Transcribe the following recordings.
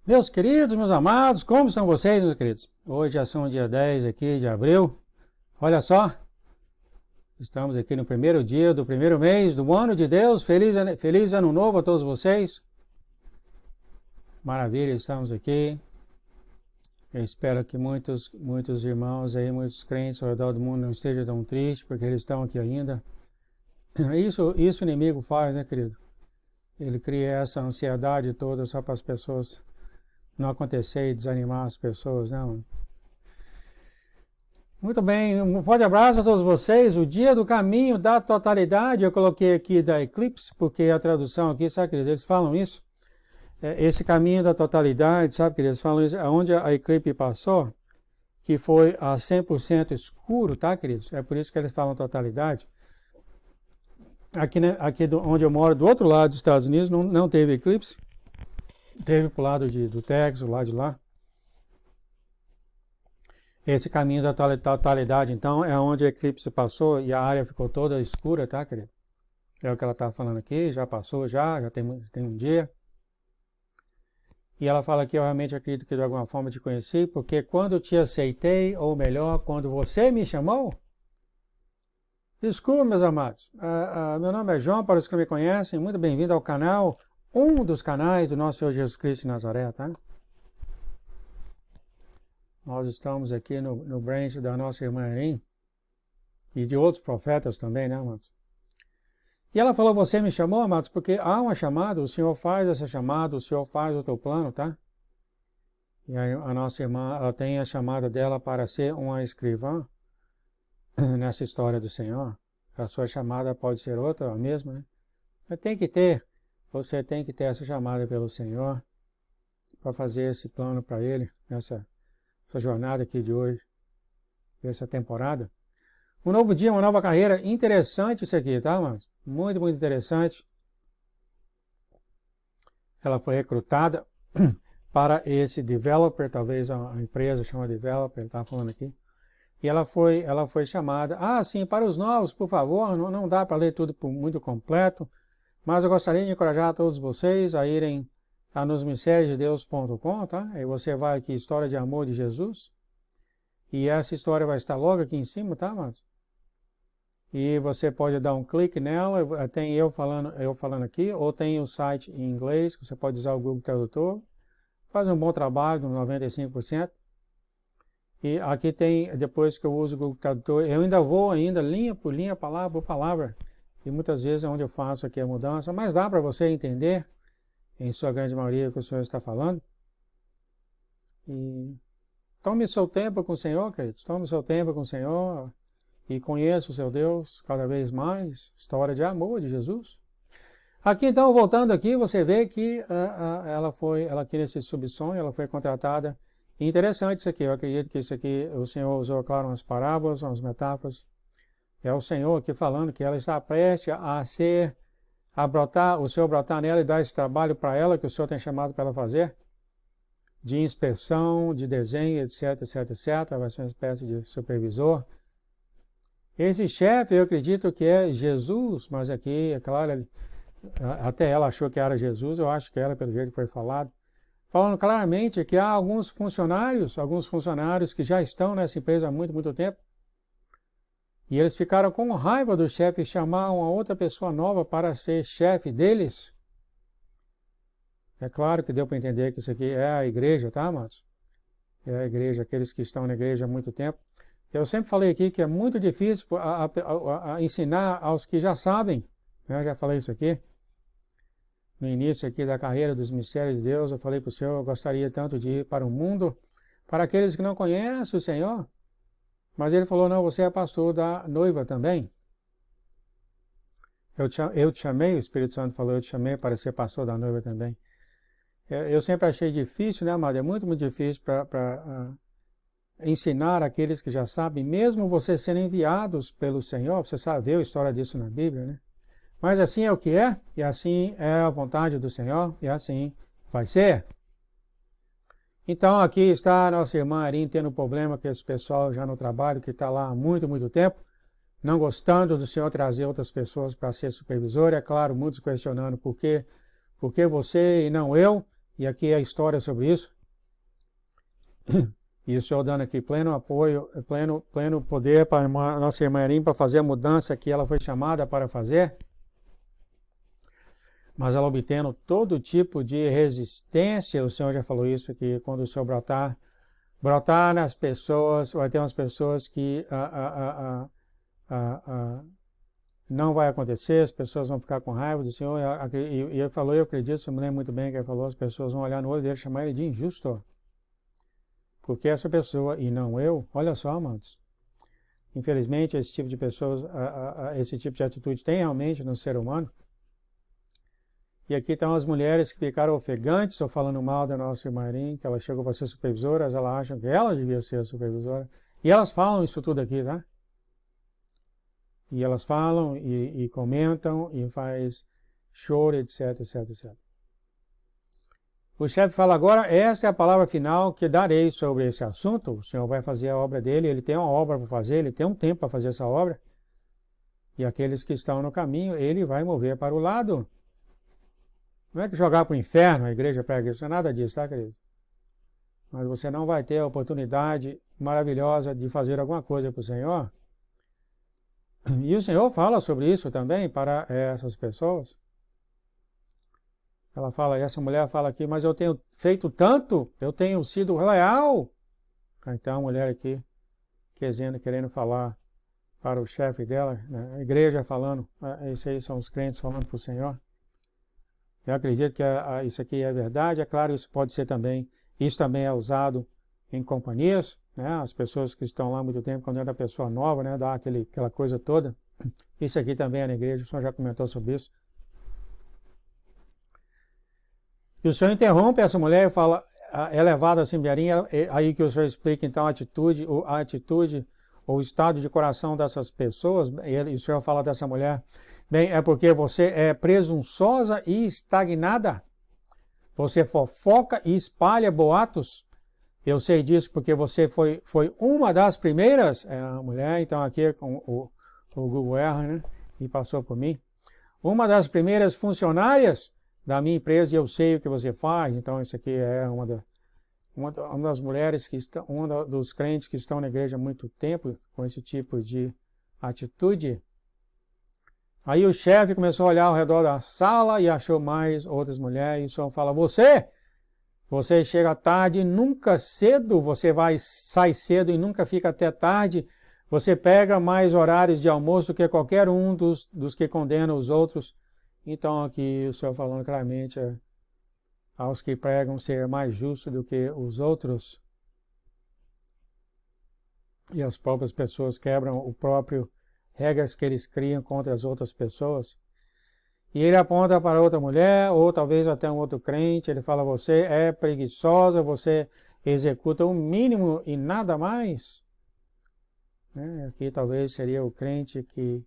Meus queridos, meus amados, como estão vocês, meus queridos? Hoje já são dia 10 aqui de abril. Olha só, estamos aqui no primeiro dia do primeiro mês do ano de Deus. Feliz ano novo a todos vocês. Maravilha, estamos aqui. Eu espero que muitos irmãos aí, muitos crentes ao redor do mundo não estejam tão tristes, porque eles estão aqui ainda. Isso o inimigo faz, né, querido? Ele cria essa ansiedade toda só para as pessoas não acontecer e desanimar as pessoas, não. Muito bem, um forte abraço a todos vocês. O dia do caminho da totalidade, eu coloquei aqui da Eclipse, porque a tradução aqui, sabe, querido, eles falam isso. Esse caminho da totalidade, sabe, querido, eles falam isso, onde a Eclipse passou, que foi a 100% escuro, tá, queridos? É por isso que eles falam totalidade. Aqui onde eu moro, do outro lado dos Estados Unidos, não teve eclipse. Teve pro lado do Texas, do lado de lá. Esse caminho da totalidade, então, é onde a eclipse passou e a área ficou toda escura, tá, querido? É o que ela está falando aqui, já passou, já tem um dia. E ela fala aqui, eu realmente acredito que de alguma forma te conheci, porque quando te aceitei, ou melhor, quando você me chamou. Desculpa, meus amados. Meu nome é João, para os que me conhecem, muito bem-vindo ao canal, um dos canais do nosso Senhor Jesus Cristo de Nazaré, tá? Nós estamos aqui no branch da nossa irmã Erin e de outros profetas também, né, amados? E ela falou, você me chamou, amados, porque há uma chamada, o Senhor faz essa chamada, o Senhor faz o teu plano, tá? E aí a nossa irmã, ela tem a chamada dela para ser uma escrivã nessa história do Senhor. A sua chamada pode ser outra, a mesma, né? Você tem que ter essa chamada pelo Senhor para fazer esse plano para Ele, essa jornada aqui de hoje, dessa temporada. Um novo dia, uma nova carreira, interessante isso aqui, tá, mano? Muito, muito interessante. Ela foi recrutada para esse developer, talvez a empresa chama developer, ele está falando aqui. E ela foi chamada, sim, para os novos, por favor, não dá para ler tudo muito completo, mas eu gostaria de encorajar todos vocês a irem nos mistériosdedeus.com, tá? Aí você vai aqui, História de Amor de Jesus, e essa história vai estar logo aqui em cima, tá, mas? E você pode dar um clique nela, tem eu falando aqui, ou tem o site em inglês, que você pode usar o Google Tradutor, faz um bom trabalho, 95%. E aqui tem, depois que eu uso o Google Tradutor, eu ainda vou linha por linha, palavra por palavra. E muitas vezes é onde eu faço aqui a mudança, mas dá para você entender, em sua grande maioria, o que o Senhor está falando. E tome seu tempo com o Senhor, queridos. Tome seu tempo com o Senhor e conheça o seu Deus cada vez mais. História de amor de Jesus. Aqui então, voltando aqui, você vê que ela aqui nesse subsonho, ela foi contratada. Interessante isso aqui, eu acredito que isso aqui, o Senhor usou, claro, umas parábolas, umas metáforas. É o Senhor aqui falando que ela está prestes a brotar, o Senhor brotar nela e dar esse trabalho para ela, que o Senhor tem chamado para ela fazer, de inspeção, de desenho, etc, etc, etc, vai ser uma espécie de supervisor. Esse chefe, eu acredito que é Jesus, mas aqui, é claro, até ela achou que era Jesus, eu acho que era, pelo jeito que foi falado. Falando claramente que há alguns funcionários que já estão nessa empresa há muito, muito tempo, e eles ficaram com raiva do chefe chamar uma outra pessoa nova para ser chefe deles. É claro que deu para entender que isso aqui é a igreja, tá, amados? É a igreja, aqueles que estão na igreja há muito tempo. Eu sempre falei aqui que é muito difícil a ensinar aos que já sabem, né? Eu já falei isso aqui. No início aqui da carreira dos mistérios de Deus, eu falei para o Senhor, eu gostaria tanto de ir para o mundo, para aqueles que não conhecem o Senhor. Mas ele falou, não, você é pastor da noiva também. Eu te chamei, o Espírito Santo falou, eu te chamei para ser pastor da noiva também. Eu sempre achei difícil, né, amado? É muito, muito difícil para ensinar aqueles que já sabem, mesmo vocês serem enviados pelo Senhor, você sabe ver a história disso na Bíblia, né? Mas assim é o que é, e assim é a vontade do Senhor, e assim vai ser. Então aqui está a nossa irmã Erin tendo problema com esse pessoal já no trabalho, que está lá há muito, muito tempo, não gostando do Senhor trazer outras pessoas para ser supervisor. É claro, muitos questionando por que você e não eu, E aqui é a história sobre isso. E o Senhor dando aqui pleno apoio, pleno poder para a nossa irmã Erim para fazer a mudança que ela foi chamada para fazer. Mas ela obtendo todo tipo de resistência, o Senhor já falou isso aqui, quando o Senhor brotar nas pessoas, vai ter umas pessoas que não vai acontecer, as pessoas vão ficar com raiva do Senhor. E ele falou, eu acredito, eu me lembro muito bem que ele falou, as pessoas vão olhar no olho dele e chamar ele de injusto. Porque essa pessoa, e não eu, olha só, amados, infelizmente esse tipo de pessoas, esse tipo de atitude tem realmente no ser humano. E aqui estão as mulheres que ficaram ofegantes ou falando mal da nossa irmã Erim, que ela chegou para ser supervisora, elas acham que ela devia ser a supervisora. E elas falam isso tudo aqui, tá? E elas falam e comentam e faz choro, etc, etc, etc. O chefe fala agora, essa é a palavra final que darei sobre esse assunto. O Senhor vai fazer a obra dele, ele tem uma obra para fazer, ele tem um tempo para fazer essa obra. E aqueles que estão no caminho, ele vai mover para o lado. Não é que jogar para o inferno a igreja prega isso, não é nada disso, tá, querido? Mas você não vai ter a oportunidade maravilhosa de fazer alguma coisa para o Senhor. E o Senhor fala sobre isso também para essas pessoas. Ela fala, essa mulher fala aqui, mas eu tenho feito tanto, eu tenho sido leal. Então a mulher aqui, querendo falar para o chefe dela, né, a igreja falando, esses aí são os crentes falando para o Senhor. Eu acredito que isso aqui é verdade, é claro, isso pode ser também, isso também é usado em companhias, né, as pessoas que estão lá há muito tempo, quando entra a pessoa nova, né, dá aquela coisa toda. Isso aqui também é na igreja, o senhor já comentou sobre isso. E o senhor interrompe essa mulher e fala, é levada assim, aí que o senhor explica então a atitude ou o estado de coração dessas pessoas, e o senhor fala dessa mulher, bem, é porque você é presunçosa e estagnada, você fofoca e espalha boatos, eu sei disso porque você foi uma das primeiras, a mulher, então aqui com o Google erra, né, e passou por mim, uma das primeiras funcionárias da minha empresa e eu sei o que você faz, então isso aqui é uma das mulheres que estão, dos crentes que estão na igreja há muito tempo com esse tipo de atitude. Aí o chefe começou a olhar ao redor da sala e achou mais outras mulheres e o senhor fala, você chega tarde, nunca cedo, você sai cedo e nunca fica até tarde, você pega mais horários de almoço do que qualquer um dos que condenam os outros. Então aqui o Senhor falando claramente aos que pregam ser mais justo do que os outros. E as próprias pessoas quebram o próprio regras que eles criam contra as outras pessoas. E ele aponta para outra mulher, ou talvez até um outro crente, ele fala, você é preguiçosa, você executa o mínimo e nada mais. Aqui talvez seria o crente que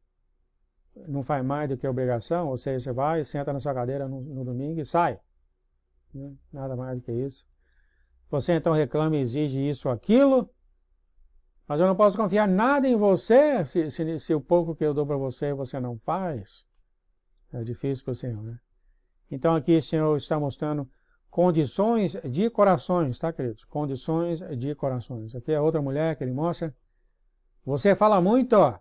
não faz mais do que obrigação, ou seja, você vai, senta na sua cadeira no domingo e sai. Nada mais do que isso. Você então reclama e exige isso ou aquilo, mas eu não posso confiar nada em você se o pouco que eu dou para você não faz. É difícil para o Senhor, né? Então aqui o Senhor está mostrando condições de corações, tá, queridos? Condições de corações. Aqui é outra mulher que ele mostra. Você fala muito, ó.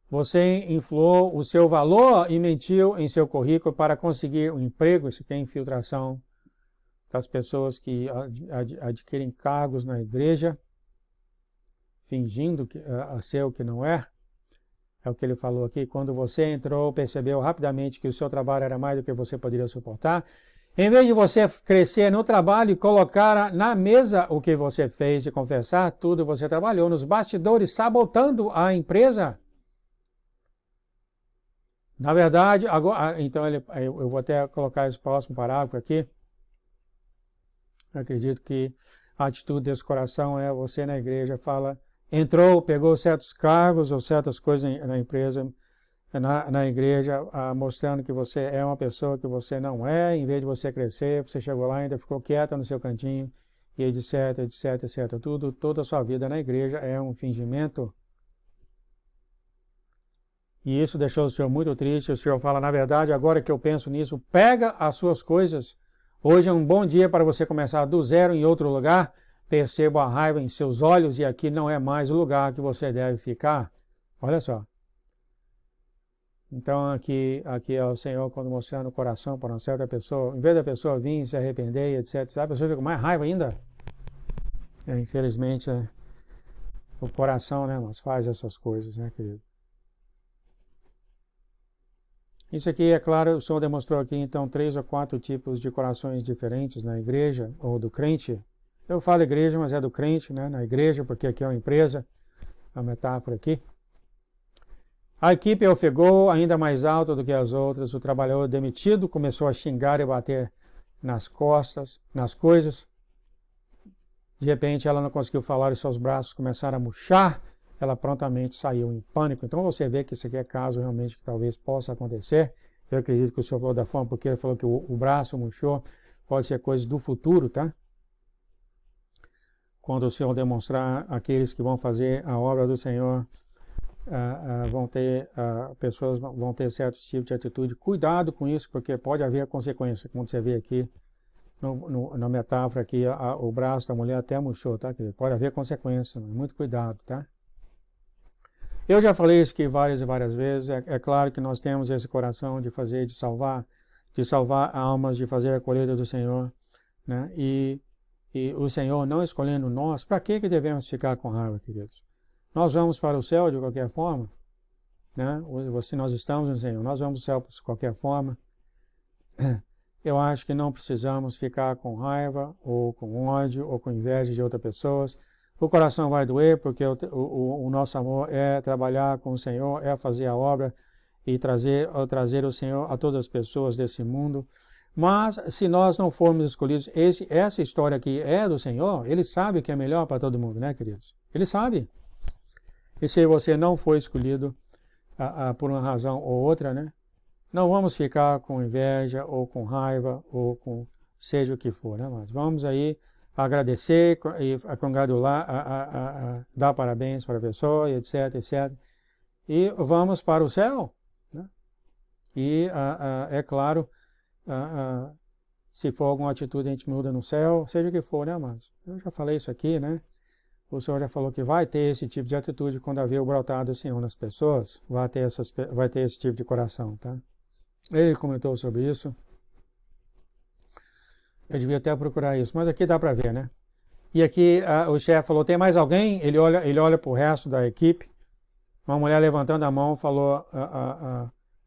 Você inflou o seu valor e mentiu em seu currículo para conseguir um emprego. Isso aqui é infiltração das pessoas que adquirem cargos na igreja, fingindo a ser o que não é. É o que ele falou aqui. Quando você entrou, percebeu rapidamente que o seu trabalho era mais do que você poderia suportar. Em vez de você crescer no trabalho e colocar na mesa o que você fez e confessar tudo, você trabalhou nos bastidores sabotando a empresa. Na verdade, agora, então eu vou até colocar esse próximo parágrafo aqui. Eu acredito que a atitude desse coração é você na igreja fala, entrou, pegou certos cargos ou certas coisas na empresa, na igreja, mostrando que você é uma pessoa que você não é, em vez de você crescer, você chegou lá e ainda ficou quieta no seu cantinho, e etc, etc, etc. Toda a sua vida na igreja é um fingimento. E isso deixou o Senhor muito triste. O Senhor fala, na verdade, agora que eu penso nisso, pega as suas coisas, Hoje é um bom dia para você começar do zero em outro lugar. Perceba a raiva em seus olhos e aqui não é mais o lugar que você deve ficar. Olha só. Então aqui é o Senhor quando mostrando o coração para uma certa pessoa. Em vez da pessoa vir se arrepender, etc. A pessoa fica com mais raiva ainda. Infelizmente, o coração, né, mas faz essas coisas, né, querido? Isso aqui, é claro, o Senhor demonstrou aqui, então, 3 ou 4 tipos de corações diferentes na igreja, ou do crente. Eu falo igreja, mas é do crente, né, na igreja, porque aqui é uma empresa, a metáfora aqui. A equipe ofegou ainda mais alta do que as outras. O trabalhador demitido começou a xingar e bater nas costas, nas coisas. De repente, ela não conseguiu falar e seus braços começaram a murchar. Ela prontamente saiu em pânico. Então, você vê que isso aqui é caso realmente que talvez possa acontecer. Eu acredito que o senhor falou da forma, porque ele falou que o braço murchou. Pode ser coisa do futuro, tá? Quando o Senhor demonstrar aqueles que vão fazer a obra do Senhor, pessoas vão ter certos tipos de atitude. Cuidado com isso, porque pode haver consequência. Como você vê aqui, na metáfora aqui, o braço da mulher até murchou, tá? Pode haver consequência, muito cuidado, tá? Eu já falei isso aqui várias e várias vezes. É claro que nós temos esse coração de salvar almas, de fazer a colheita do Senhor, né? E o Senhor não escolhendo nós, para que devemos ficar com raiva, queridos? Nós vamos para o céu de qualquer forma, né? Se nós estamos no Senhor, nós vamos para o céu de qualquer forma. Eu acho que não precisamos ficar com raiva, ou com ódio, ou com inveja de outras pessoas. O coração vai doer, porque o nosso amor é trabalhar com o Senhor, é fazer a obra e trazer o Senhor a todas as pessoas desse mundo. Mas, se nós não formos escolhidos, essa história aqui é do Senhor, Ele sabe o que é melhor para todo mundo, né, queridos? Ele sabe. E se você não foi escolhido por uma razão ou outra, né? Não vamos ficar com inveja, ou com raiva, ou com seja o que for, né? Mas vamos aí agradecer e congratular, dar parabéns para a pessoa, etc, etc. E vamos para o céu, né? E, é claro, se for alguma atitude a gente muda no céu, seja o que for, né, amados? Eu já falei isso aqui, né? O Senhor já falou que vai ter esse tipo de atitude quando haver o brotar do Senhor nas pessoas, vai ter esse tipo de coração, tá? Ele comentou sobre isso. Eu devia até procurar isso, mas aqui dá para ver, né? E aqui o chefe falou, tem mais alguém? Ele olha para o resto da equipe. Uma mulher levantando a mão falou,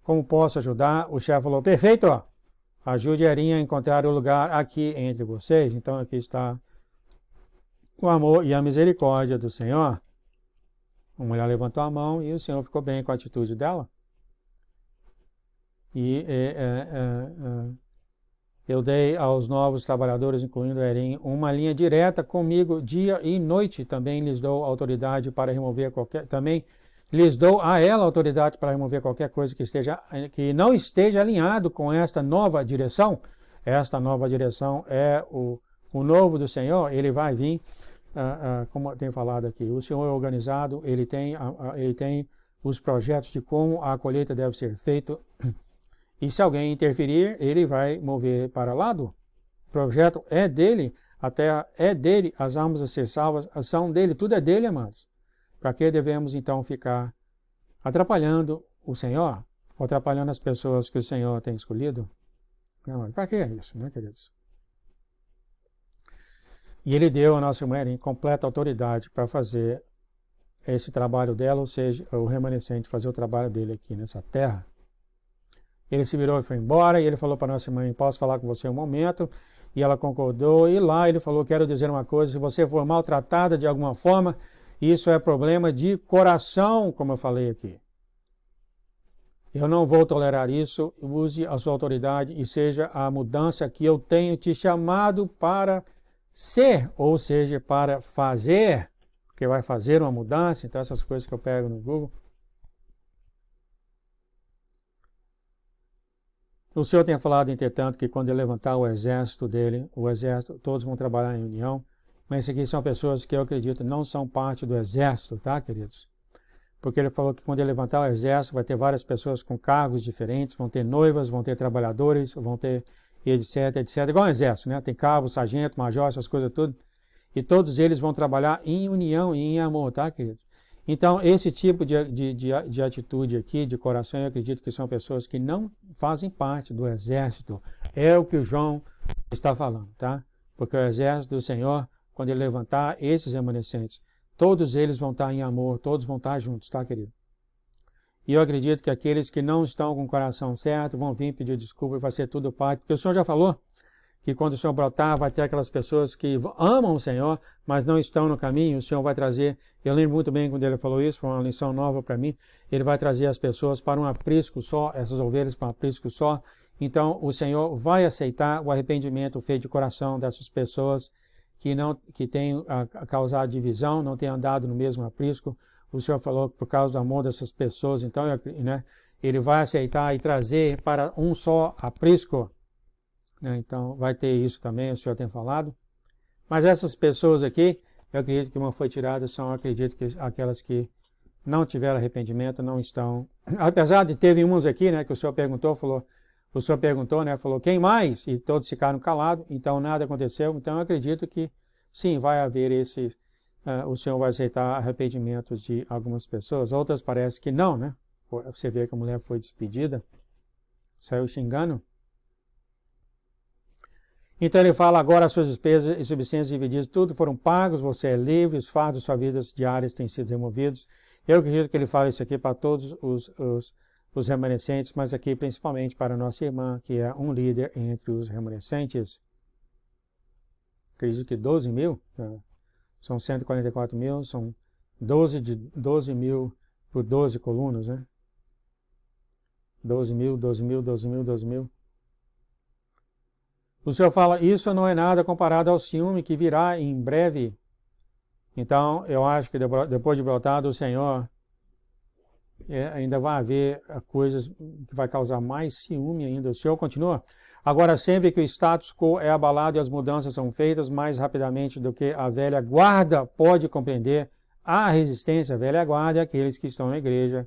como posso ajudar? O chefe falou, perfeito, ó. Ajude a Erinha a encontrar o lugar aqui entre vocês. Então aqui está o amor e a misericórdia do Senhor. A mulher levantou a mão e o Senhor ficou bem com a atitude dela. E eu dei aos novos trabalhadores, incluindo a Erin, uma linha direta comigo dia e noite. Também lhes dou autoridade para remover lhes dou a ela autoridade para remover qualquer coisa que não esteja alinhado com esta nova direção. Esta nova direção é o novo do Senhor. Ele vai vir, como eu tenho falado aqui. O Senhor é organizado, ele tem os projetos de como a colheita deve ser feita. E se alguém interferir, ele vai mover para lado. O projeto é dele, a terra é dele, as almas a ser salvas são dele, tudo é dele, amados. Para que devemos então ficar atrapalhando o Senhor? Ou atrapalhando as pessoas que o Senhor tem escolhido? Para que é isso, né, queridos? E ele deu a nossa mulher em completa autoridade para fazer esse trabalho dela, ou seja, o remanescente fazer o trabalho dele aqui nessa terra. Ele se virou e foi embora, e ele falou para nossa mãe, posso falar com você um momento? E ela concordou, e lá ele falou, quero dizer uma coisa, se você for maltratada de alguma forma, isso é problema de coração, como eu falei aqui. Eu não vou tolerar isso, use a sua autoridade e seja a mudança que eu tenho te chamado para ser, ou seja, para fazer, porque vai fazer uma mudança, então essas coisas que eu pego no Google. O Senhor tem falado, entretanto, que quando ele levantar o exército dele, todos vão trabalhar em união, mas esses aqui são pessoas que eu acredito não são parte do exército, tá, queridos? Porque ele falou que quando ele levantar o exército, vai ter várias pessoas com cargos diferentes, vão ter noivas, vão ter trabalhadores, vão ter e etc, etc. Igual um exército, né? Tem cabo, sargento, major, essas coisas tudo. E todos eles vão trabalhar em união e em amor, tá, queridos? Então, esse tipo de atitude aqui, de coração, eu acredito que são pessoas que não fazem parte do exército. É o que o João está falando, tá? Porque o exército do Senhor, quando ele levantar esses remanescentes, todos eles vão estar em amor, todos vão estar juntos, tá, querido? E eu acredito que aqueles que não estão com o coração certo vão vir pedir desculpa e vai ser tudo parte, porque o Senhor já falou que quando o Senhor brotar, vai ter aquelas pessoas que amam o Senhor, mas não estão no caminho, o Senhor vai trazer, eu lembro muito bem quando ele falou isso, foi uma lição nova para mim, ele vai trazer as pessoas para um aprisco só, essas ovelhas para um aprisco só, então o Senhor vai aceitar o arrependimento feito de coração dessas pessoas que têm causado divisão, não têm andado no mesmo aprisco. O Senhor falou que por causa do amor dessas pessoas, então ele vai aceitar e trazer para um só aprisco. Então, vai ter isso também, o Senhor tem falado. Mas essas pessoas aqui, eu acredito que uma foi tirada, acredito que aquelas que não tiveram arrependimento, não estão... Apesar de teve umas aqui, né, que o Senhor perguntou, falou, quem mais? E todos ficaram calados, então nada aconteceu. Então, eu acredito que, sim, vai haver o Senhor vai aceitar arrependimentos de algumas pessoas. Outras parece que não, né? Você vê que a mulher foi despedida, saiu xingando. Então ele fala, agora as suas despesas e subsistências divididas, tudo foram pagos, você é livre, os fardos das suas vidas diárias têm sido removidos. Eu acredito que ele fala isso aqui para todos os remanescentes, mas aqui principalmente para a nossa irmã, que é um líder entre os remanescentes. Acredito que 12 mil, são 144 mil, são 12 mil por 12 colunas, né? 12 mil. O Senhor fala, isso não é nada comparado ao ciúme que virá em breve. Então, eu acho que depois de brotar do Senhor, ainda vai haver coisas que vai causar mais ciúme ainda. O Senhor continua. Agora, sempre que o status quo é abalado e as mudanças são feitas mais rapidamente do que a velha guarda pode compreender, a resistência, a velha guarda, é aqueles que estão na igreja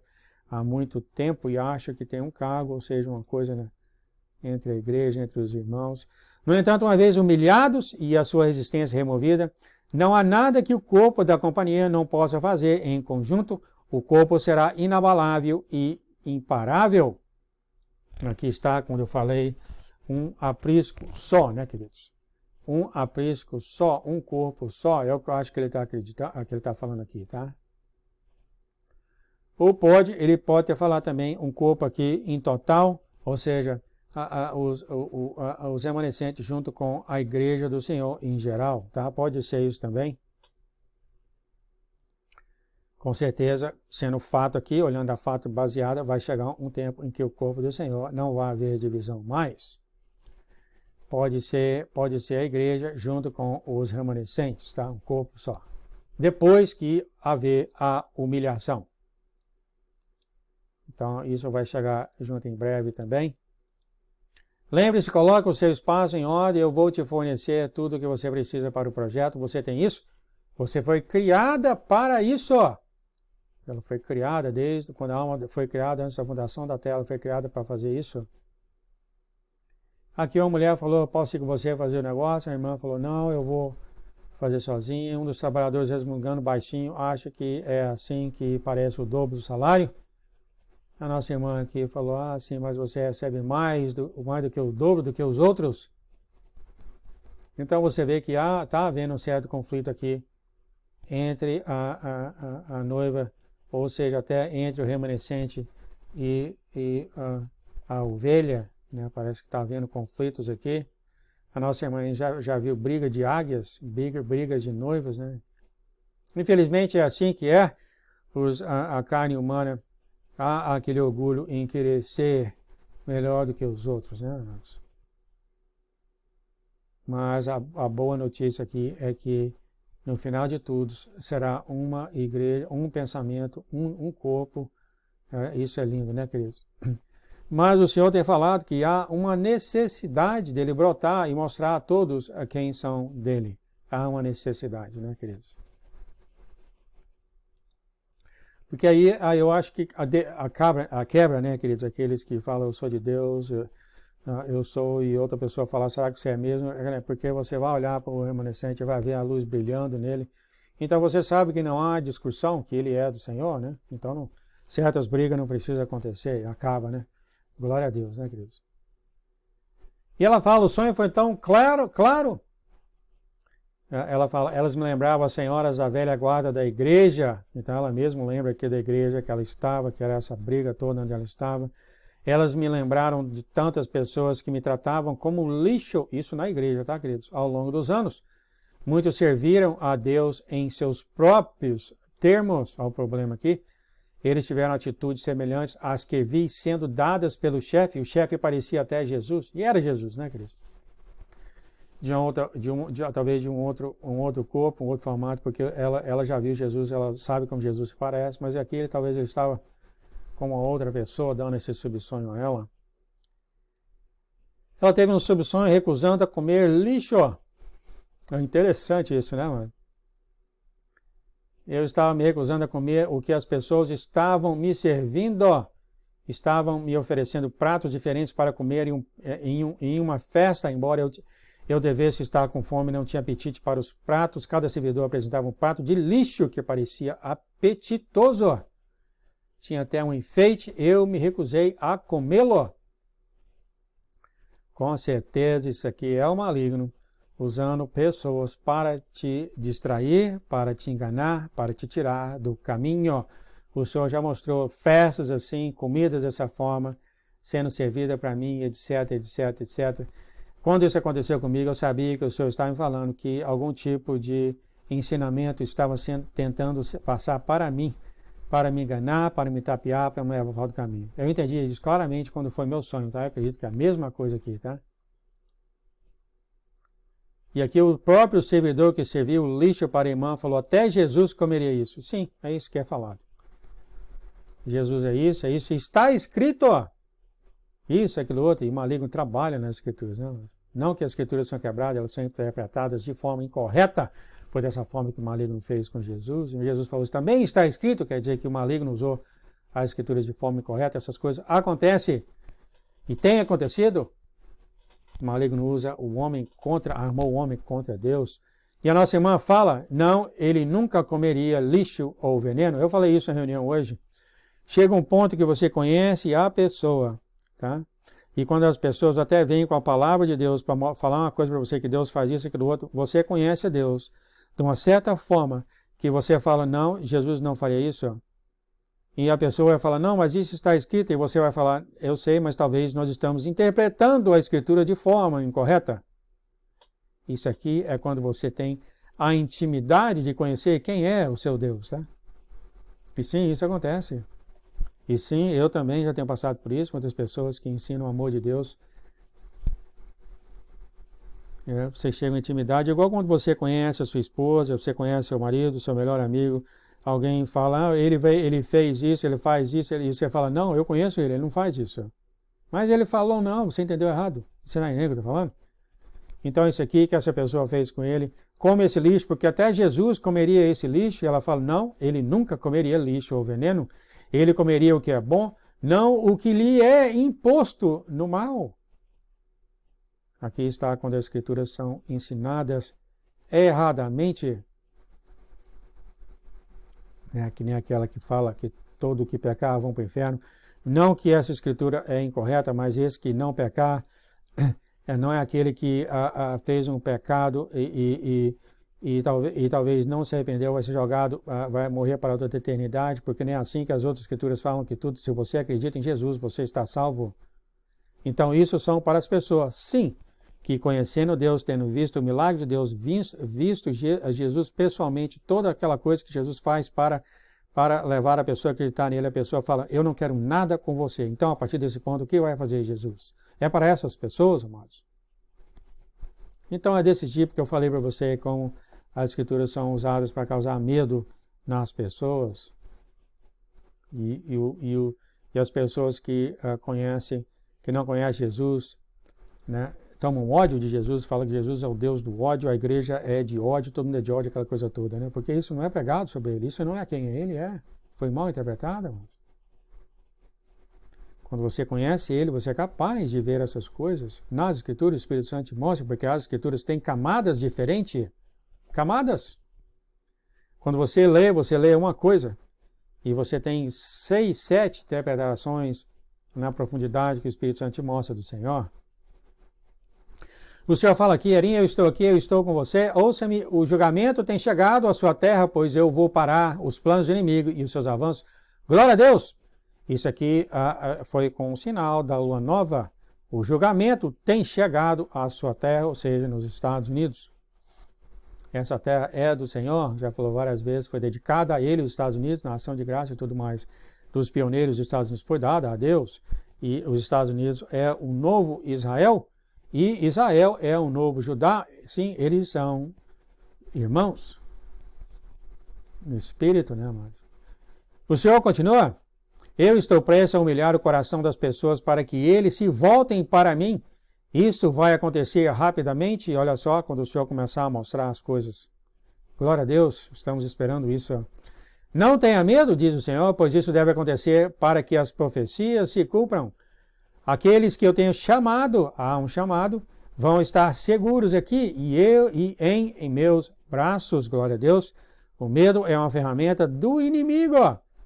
há muito tempo e acham que tem um cargo, ou seja, uma coisa, né, entre a igreja, entre os irmãos. No entanto, uma vez humilhados e a sua resistência removida, não há nada que o corpo da companhia não possa fazer em conjunto. O corpo será inabalável e imparável. Aqui está, quando eu falei, um aprisco só, né, queridos? Um aprisco só, um corpo só, é o que eu acho que ele está acreditando, que ele está falando aqui, tá? Ou ele pode falar também um corpo aqui em total, ou seja, os remanescentes junto com a igreja do Senhor em geral, tá? Pode ser isso também. Com certeza, sendo fato aqui, olhando a fato baseada, vai chegar um tempo em que o corpo do Senhor não vai haver divisão mais. Pode ser a igreja junto com os remanescentes, tá? Um corpo só. Depois que haver a humilhação. Então, isso vai chegar junto em breve também. Lembre-se, coloque o seu espaço em ordem, eu vou te fornecer tudo o que você precisa para o projeto. Você tem isso? Você foi criada para isso. Ela foi criada desde quando a alma foi criada, antes da fundação da terra, ela foi criada para fazer isso. Aqui uma mulher falou, posso ir com você fazer o negócio? A irmã falou, não, eu vou fazer sozinha. Um dos trabalhadores, resmungando baixinho, acha que é assim que parece o dobro do salário. A nossa irmã aqui falou, sim, mas você recebe mais do que o dobro do que os outros? Então você vê que está havendo um certo conflito aqui entre a noiva, ou seja, até entre o remanescente e a ovelha, né? Parece que está havendo conflitos aqui. A nossa irmã já viu briga de águias, brigas de noivas, né? Infelizmente é assim que é a carne humana. Há aquele orgulho em querer ser melhor do que os outros, né? Mas a boa notícia aqui é que no final de tudo será uma igreja, um pensamento, um corpo. Isso é lindo, né, queridos? Mas o Senhor tem falado que há uma necessidade dele brotar e mostrar a todos a quem são dele. Há uma necessidade, né, queridos? Porque aí eu acho que a quebra, né, queridos, aqueles que falam eu sou de Deus, eu sou, e outra pessoa falar, será que você é mesmo? Porque você vai olhar para o remanescente e vai ver a luz brilhando nele. Então você sabe que não há discussão, que ele é do Senhor, né? Então certas brigas não precisam acontecer, acaba, né? Glória a Deus, né, queridos? E ela fala, o sonho foi tão claro. Ela fala, elas me lembravam as senhoras da velha guarda da igreja. Então ela mesma lembra aqui da igreja que ela estava, que era essa briga toda onde ela estava. Elas me lembraram de tantas pessoas que me tratavam como lixo, isso na igreja, tá, queridos? Ao longo dos anos. Muitos serviram a Deus em seus próprios termos, ao problema aqui. Eles tiveram atitudes semelhantes às que vi sendo dadas pelo chefe. O chefe parecia até Jesus, e era Jesus, né, queridos? Talvez de um outro corpo, um outro formato, porque ela já viu Jesus, ela sabe como Jesus se parece, mas aqui talvez ele estava com uma outra pessoa dando esse subsonho a ela. Ela teve um subsonho recusando a comer lixo. É interessante isso, né, mano? Eu estava me recusando a comer o que as pessoas estavam me servindo. Estavam me oferecendo pratos diferentes para comer em uma festa, embora eu devesse estar com fome, não tinha apetite para os pratos. Cada servidor apresentava um prato de lixo que parecia apetitoso. Tinha até um enfeite, eu me recusei a comê-lo. Com certeza isso aqui é o maligno, usando pessoas para te distrair, para te enganar, para te tirar do caminho. O Senhor já mostrou festas assim, comidas dessa forma, sendo servida para mim, etc, etc, etc. Quando isso aconteceu comigo, eu sabia que o Senhor estava me falando que algum tipo de ensinamento estava tentando passar para mim, para me enganar, para me tapear, para me levar fora do caminho. Eu entendi isso claramente quando foi meu sonho, tá? Eu acredito que é a mesma coisa aqui, tá? E aqui o próprio servidor que serviu o lixo para a irmã falou, até Jesus comeria isso. Sim, é isso que é falado. Jesus é isso, está escrito, ó. Isso, aquilo outro, e o maligno trabalha nas escrituras, né? Não que as escrituras são quebradas, elas são interpretadas de forma incorreta. Foi dessa forma que o maligno fez com Jesus. E Jesus falou, isso também está escrito, quer dizer que o maligno usou as escrituras de forma incorreta. Essas coisas acontecem e tem acontecido. O maligno usa o homem armou o homem contra Deus. E a nossa irmã fala, não, ele nunca comeria lixo ou veneno. Eu falei isso na reunião hoje. Chega um ponto que você conhece a pessoa, tá? E quando as pessoas até vêm com a palavra de Deus para falar uma coisa para você, que Deus faz isso e aquilo outro, você conhece a Deus de uma certa forma que você fala, não, Jesus não faria isso. E a pessoa vai falar, não, mas isso está escrito, e você vai falar, eu sei, mas talvez nós estamos interpretando a escritura de forma incorreta. Isso aqui é quando você tem a intimidade de conhecer quem é o seu Deus, tá? E sim, isso acontece. E sim, eu também já tenho passado por isso, muitas pessoas que ensinam o amor de Deus. Você chega em intimidade, igual quando você conhece a sua esposa, você conhece seu marido, seu melhor amigo, alguém fala, ele fez isso, ele faz isso, e você fala, não, eu conheço ele não faz isso. Mas ele falou, não, você entendeu errado. Você não é negro, tá falando? Então isso aqui que essa pessoa fez com ele, come esse lixo, porque até Jesus comeria esse lixo, e ela fala, não, ele nunca comeria lixo ou veneno, ele comeria o que é bom, não o que lhe é imposto no mal. Aqui está quando as escrituras são ensinadas erradamente. É que nem aquela que fala que todo que pecar vão para o inferno. Não que essa escritura é incorreta, mas esse que não pecar não é aquele que fez um pecado e talvez não se arrependeu, vai ser jogado, vai morrer para outra eternidade, porque nem é assim que as outras escrituras falam que tudo, se você acredita em Jesus, você está salvo. Então isso são para as pessoas, sim, que conhecendo Deus, tendo visto o milagre de Deus, visto Jesus pessoalmente, toda aquela coisa que Jesus faz para levar a pessoa a acreditar nele, a pessoa fala, eu não quero nada com você. Então, a partir desse ponto, o que vai fazer Jesus? É para essas pessoas, amados? Então, é desse tipo que eu falei para você, como as escrituras são usadas para causar medo nas pessoas. E as pessoas que não conhecem Jesus, né, tomam ódio de Jesus, falam que Jesus é o Deus do ódio, a igreja é de ódio, todo mundo é de ódio, aquela coisa toda, né? Porque isso não é pregado sobre ele, isso não é quem ele é. Foi mal interpretado, irmãos. Quando você conhece Ele, você é capaz de ver essas coisas. Nas Escrituras, o Espírito Santo te mostra, porque as Escrituras têm camadas diferentes. Camadas. Quando você lê uma coisa, e você tem 6, 7 interpretações na profundidade que o Espírito Santo te mostra do Senhor. O Senhor fala aqui, Erinha, eu estou com você, ouça-me, o julgamento tem chegado à sua terra, pois eu vou parar os planos do inimigo e os seus avanços. Glória a Deus! Isso aqui foi com o sinal da lua nova. O julgamento tem chegado à sua terra, ou seja, nos Estados Unidos. Essa terra é do Senhor, já falou várias vezes, foi dedicada a Ele, os Estados Unidos, na ação de graça e tudo mais. Dos pioneiros dos Estados Unidos foi dada a Deus, e os Estados Unidos é o novo Israel, e Israel é o novo Judá. Sim, eles são irmãos no Espírito, né, amados? O Senhor continua. Eu estou prestes a humilhar o coração das pessoas para que eles se voltem para mim. Isso vai acontecer rapidamente. Olha só, quando o Senhor começar a mostrar as coisas. Glória a Deus, estamos esperando isso. Não tenha medo, diz o Senhor, pois isso deve acontecer para que as profecias se cumpram. Aqueles que eu tenho chamado, há um chamado, vão estar seguros aqui e em meus braços. Glória a Deus. O medo é uma ferramenta do inimigo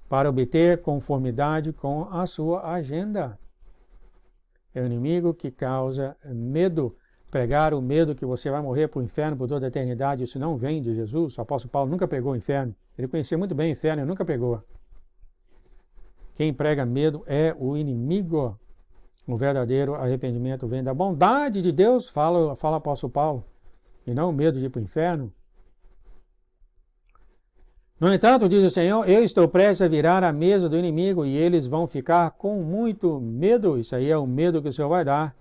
para obter conformidade com a sua agenda. É o inimigo que causa medo. Pregar o medo que você vai morrer para o inferno por toda a eternidade, isso não vem de Jesus. O apóstolo Paulo nunca pregou o inferno. Ele conhecia muito bem o inferno e nunca pregou. Quem prega medo é o inimigo. O verdadeiro arrependimento vem da bondade de Deus, fala o apóstolo Paulo, e não o medo de ir para o inferno. No entanto, diz o Senhor, eu estou prestes a virar a mesa do inimigo e eles vão ficar com muito medo. Isso aí é o medo que o Senhor vai dar.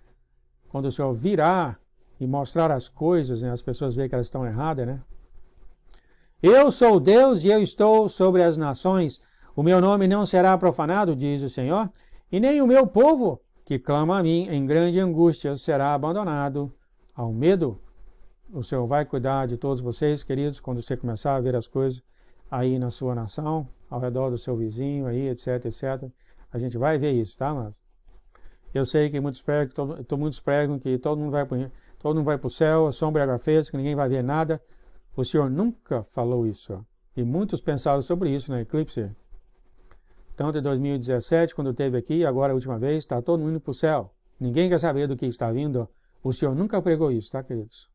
Quando o Senhor virar e mostrar as coisas, né, as pessoas veem que elas estão erradas, né? Eu sou Deus e eu estou sobre as nações. O meu nome não será profanado, diz o Senhor, e nem o meu povo, que clama a mim em grande angústia, será abandonado ao medo. O Senhor vai cuidar de todos vocês, queridos, quando você começar a ver as coisas aí na sua nação, ao redor do seu vizinho, aí, etc, etc. A gente vai ver isso, tá, mas eu sei que muitos pregam que todo mundo vai para o céu, a sombra e água fez, que ninguém vai ver nada. O Senhor nunca falou isso. Ó. E muitos pensaram sobre isso na eclipse. Tanto em 2017, quando teve aqui, agora a última vez, está todo mundo indo para o céu. Ninguém quer saber do que está vindo. O Senhor nunca pregou isso, tá, queridos?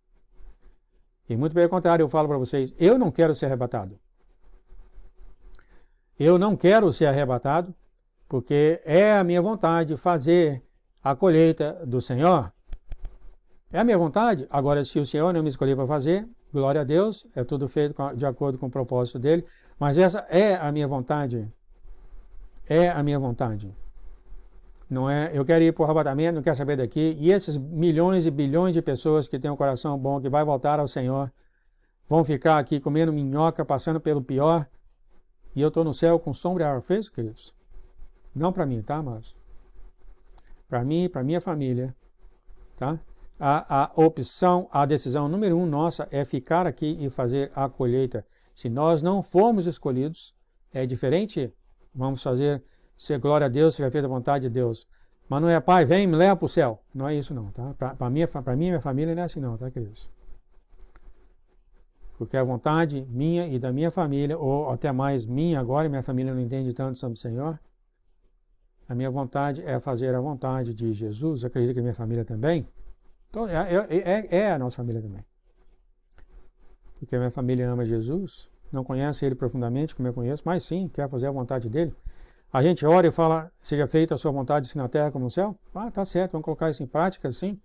E muito pelo contrário, eu falo para vocês, eu não quero ser arrebatado. Eu não quero ser arrebatado, porque é a minha vontade fazer a colheita do Senhor. É a minha vontade. Agora, se o Senhor não me escolher para fazer, glória a Deus, é tudo feito de acordo com o propósito dele. Mas essa é a minha vontade. É a minha vontade. Não é, eu quero ir para o arrebatamento, não quero saber daqui. E esses milhões e bilhões de pessoas que têm um coração bom, que vai voltar ao Senhor, vão ficar aqui comendo minhoca, passando pelo pior. E eu estou no céu com sombra e ar fresco, queridos. Não para mim, tá, mas para mim, para minha família, tá? A opção, a decisão número 1 nossa é ficar aqui e fazer a colheita. Se nós não formos escolhidos, é diferente. Vamos fazer, ser glória a Deus, seja feita a vontade de Deus. Mas não é, pai, vem, me leva para o céu. Não é isso não, tá? Para mim e minha família não é assim não, tá, queridos? Porque a vontade minha e da minha família, ou até mais minha agora, minha família não entende tanto sobre o Senhor, a minha vontade é fazer a vontade de Jesus. Eu acredito que a minha família também. Então, é a nossa família também. Porque a minha família ama Jesus, não conhece Ele profundamente, como eu conheço, mas sim, quer fazer a vontade dEle. A gente ora e fala, seja feita a sua vontade, assim na terra como no céu. Ah, tá certo, vamos colocar isso em prática, sim.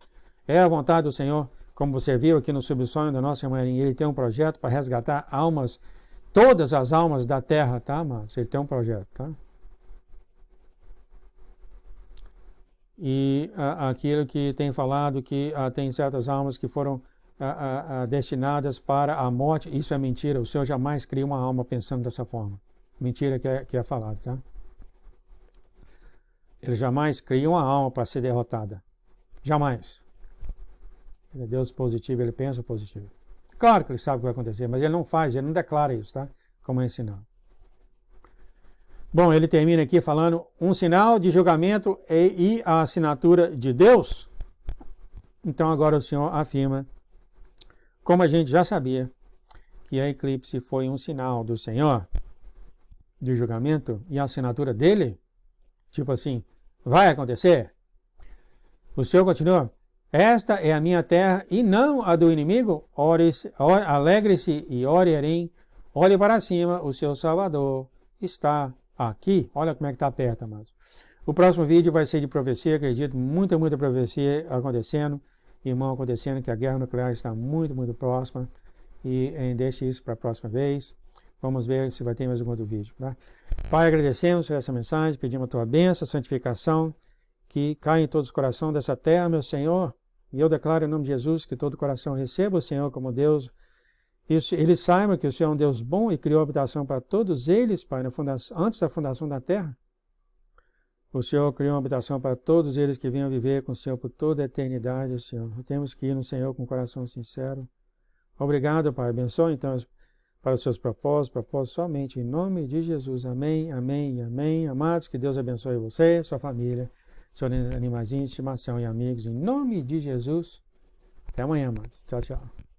É a vontade do Senhor. Como você viu aqui no subsonho da nossa irmã, ele tem um projeto para resgatar almas, todas as almas da terra, tá, mas ele tem um projeto, tá? E aquilo que tem falado que tem certas almas que foram destinadas para a morte, isso é mentira. O Senhor jamais cria uma alma pensando dessa forma. Mentira que é falado, tá? Ele jamais cria uma alma para ser derrotada. Jamais. Ele é Deus positivo, ele pensa positivo. Claro que ele sabe o que vai acontecer, mas ele não faz, ele não declara isso, tá? Como é ensinado. Bom, ele termina aqui falando um sinal de julgamento e a assinatura de Deus. Então agora o Senhor afirma, como a gente já sabia, que a eclipse foi um sinal do Senhor de julgamento e a assinatura dele, tipo assim, vai acontecer. O Senhor continua, esta é a minha terra e não a do inimigo, alegre-se e ore, olhe para cima, o seu Salvador está aqui. Olha como é que está perto, amados. O próximo vídeo vai ser de profecia, acredito, muita profecia acontecendo, irmão, acontecendo, que a guerra nuclear está muito próxima, e deixe isso para a próxima vez. Vamos ver se vai ter mais algum outro vídeo. Tá? Pai, agradecemos por essa mensagem, pedimos a tua bênção, a santificação, que caia em todos os corações dessa terra, meu Senhor, e eu declaro em nome de Jesus que todo coração receba o Senhor como Deus, e eles saibam que o Senhor é um Deus bom e criou habitação para todos eles, Pai, antes da fundação da terra. O Senhor criou uma habitação para todos eles que venham viver com o Senhor por toda a eternidade, Senhor. Temos que ir no Senhor com o coração sincero. Obrigado, Pai. Abençoe, então, para os seus propósitos somente em nome de Jesus. Amém, amém e amém. Amados, que Deus abençoe você, sua família, seus animaizinhos de estimação e amigos, em nome de Jesus. Até amanhã, amados. Tchau, tchau.